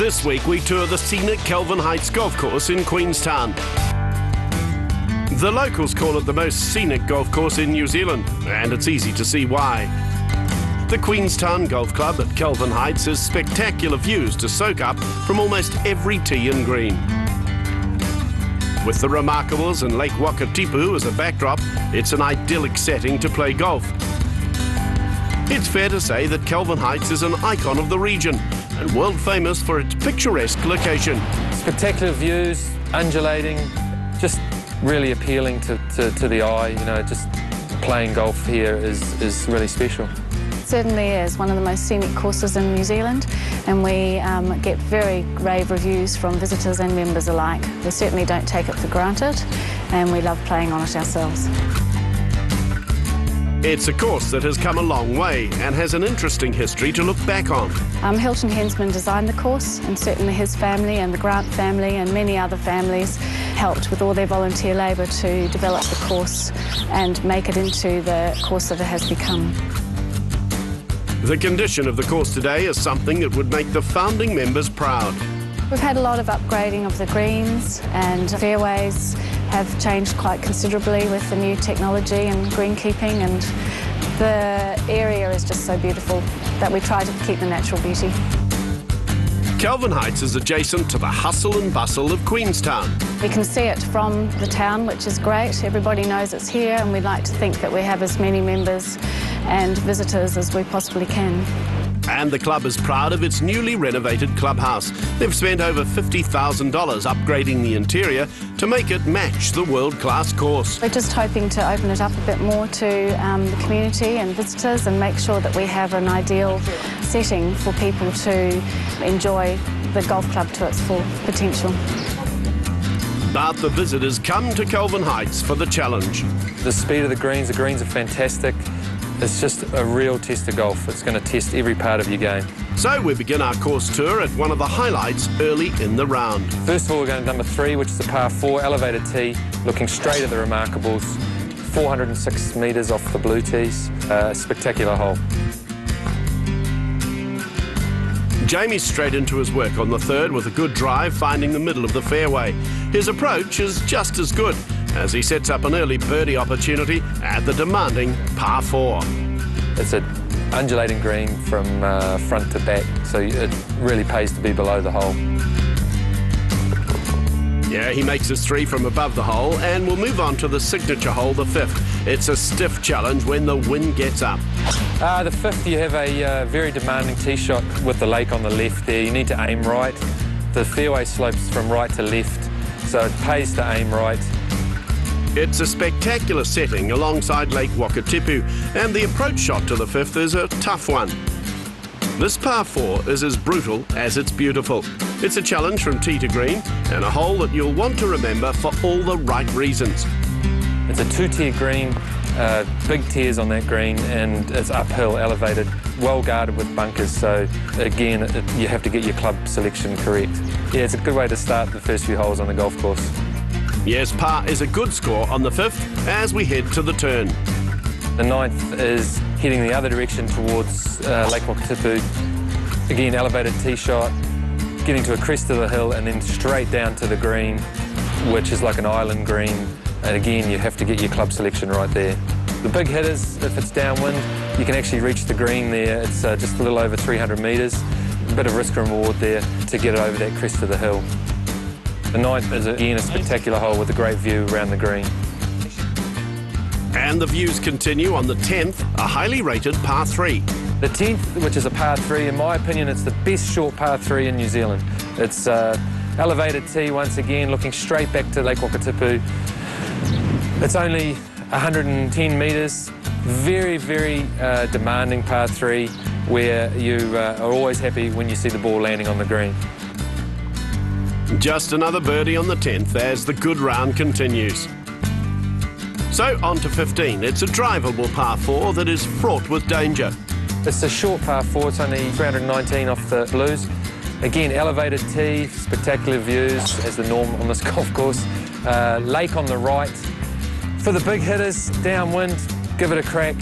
This week we tour the scenic Kelvin Heights Golf Course in Queenstown. The locals call it the most scenic golf course in New Zealand, and it's easy to see why. The Queenstown Golf Club at Kelvin Heights has spectacular views to soak up from almost every tee and green. With the Remarkables and Lake Wakatipu as a backdrop, it's an idyllic setting to play golf. It's fair to say that Kelvin Heights is an icon of the region and world famous for its picturesque location. Spectacular views, undulating, just really appealing to the eye. You know, just playing golf here is really special. It certainly is one of the most scenic courses in New Zealand, and we get very rave reviews from visitors and members alike. We certainly don't take it for granted, and we love playing on it ourselves. It's a course that has come a long way and has an interesting history to look back on. Hilton Hensman designed the course, and certainly his family and the Grant family and many other families helped with all their volunteer labour to develop the course and make it into the course that it has become. The condition of the course today is something that would make the founding members proud. We've had a lot of upgrading of the greens, and fairways have changed quite considerably with the new technology and greenkeeping, and the area is just so beautiful that we try to keep the natural beauty. Kelvin Heights is adjacent to the hustle and bustle of Queenstown. We can see it from the town, which is great. Everybody knows it's here, and we'd like to think that we have as many members and visitors as we possibly can. And the club is proud of its newly renovated clubhouse. They've spent over $50,000 upgrading the interior to make it match the world-class course. We're just hoping to open it up a bit more to the community and visitors, and make sure that we have an ideal setting for people to enjoy the golf club to its full potential. But the visitors come to Kelvin Heights for the challenge. The speed of the greens are fantastic. It's just a real test of golf. It's going to test every part of your game. So we begin our course tour at one of the highlights early in the round. First of all, we're going to number 3, which is a par 4 elevated tee, looking straight at the Remarkables, 406 metres off the blue tees. Spectacular hole. Jaimee's straight into his work on the third with a good drive, finding the middle of the fairway. His approach is just as good as he sets up an early birdie opportunity at the demanding par 4. It's an undulating green from front to back, so it really pays to be below the hole. Yeah, he makes his 3 from above the hole, and we'll move on to the signature hole, the 5th. It's a stiff challenge when the wind gets up. The 5th, you have a very demanding tee shot with the lake on the left there. You need to aim right. The fairway slopes from right to left, so it pays to aim right. It's a spectacular setting alongside Lake Wakatipu, and the approach shot to the 5th is a tough one. This par 4 is as brutal as it's beautiful. It's a challenge from tee to green, and a hole that you'll want to remember for all the right reasons. It's a 2-tier green, big tiers on that green, and it's uphill, elevated, well guarded with bunkers, so again, you have to get your club selection correct. Yeah, it's a good way to start the first few holes on the golf course. Yes, par is a good score on the 5th as we head to the turn. The 9th is heading the other direction towards Lake Wakatipu. Again, elevated tee shot, getting to a crest of the hill and then straight down to the green, which is like an island green. And again, you have to get your club selection right there. The big hitters, if it's downwind, you can actually reach the green there. It's just a little over 300 metres. A bit of risk and reward there to get it over that crest of the hill. The 9th is again a spectacular hole with a great view around the green. And the views continue on the 10th, a highly rated par 3. The 10th, which is a par 3, in my opinion, it's the best short par 3 in New Zealand. It's elevated tee once again, looking straight back to Lake Wakatipu. It's only 110 metres, very, very demanding par 3, where you are always happy when you see the ball landing on the green. Just another birdie on the 10th as the good round continues. So on to 15. It's a drivable par 4 that is fraught with danger. It's a short par 4, it's only 319 off the blues. Again, elevated tee, spectacular views as the norm on this golf course. Lake on the right. For the big hitters, downwind, give it a crack.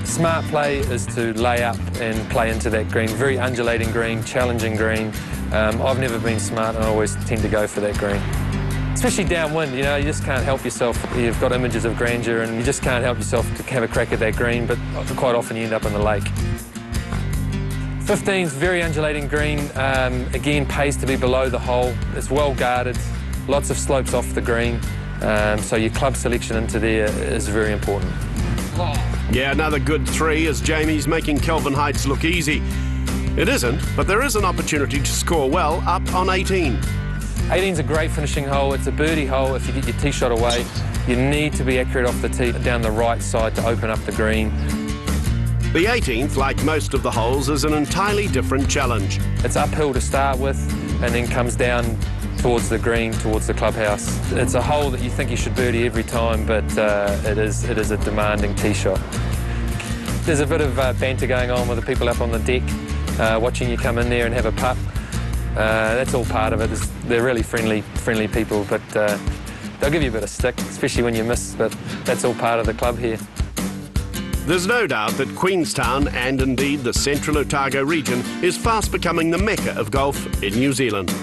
Smart play is to lay up and play into that green. Very undulating green, challenging green. I've never been smart and I always tend to go for that green. Especially downwind, you just can't help yourself. You've got images of grandeur and you just can't help yourself to have a crack at that green, but quite often you end up in the lake. 15's very undulating green, again pays to be below the hole. It's well guarded, lots of slopes off the green, so your club selection into there is very important. Yeah, another good 3 as Jaimee's making Kelvin Heights look easy. It isn't, but there is an opportunity to score well up on 18. 18's a great finishing hole. It's a birdie hole if you get your tee shot away. You need to be accurate off the tee down the right side to open up the green. The 18th, like most of the holes, is an entirely different challenge. It's uphill to start with and then comes down towards the green, towards the clubhouse. It's a hole that you think you should birdie every time, but it is a demanding tee shot. There's a bit of banter going on with the people up on the deck, watching you come in there and have a putt. That's all part of it. They're really friendly people, but they'll give you a bit of stick, especially when you miss, but that's all part of the club here. There's no doubt that Queenstown, and indeed the central Otago region, is fast becoming the mecca of golf in New Zealand.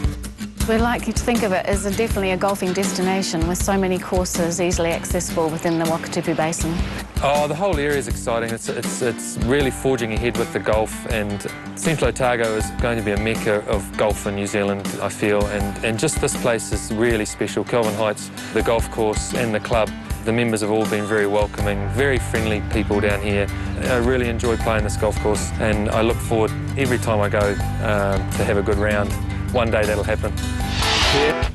We like to think of it as definitely a golfing destination with so many courses easily accessible within the Wakatipu Basin. Oh, the whole area is exciting. It's really forging ahead with the golf, and Central Otago is going to be a mecca of golf in New Zealand, I feel, and just this place is really special. Kelvin Heights, the golf course and the club, the members have all been very welcoming, very friendly people down here. I really enjoy playing this golf course, and I look forward every time I go to have a good round. One day that'll happen. Yeah.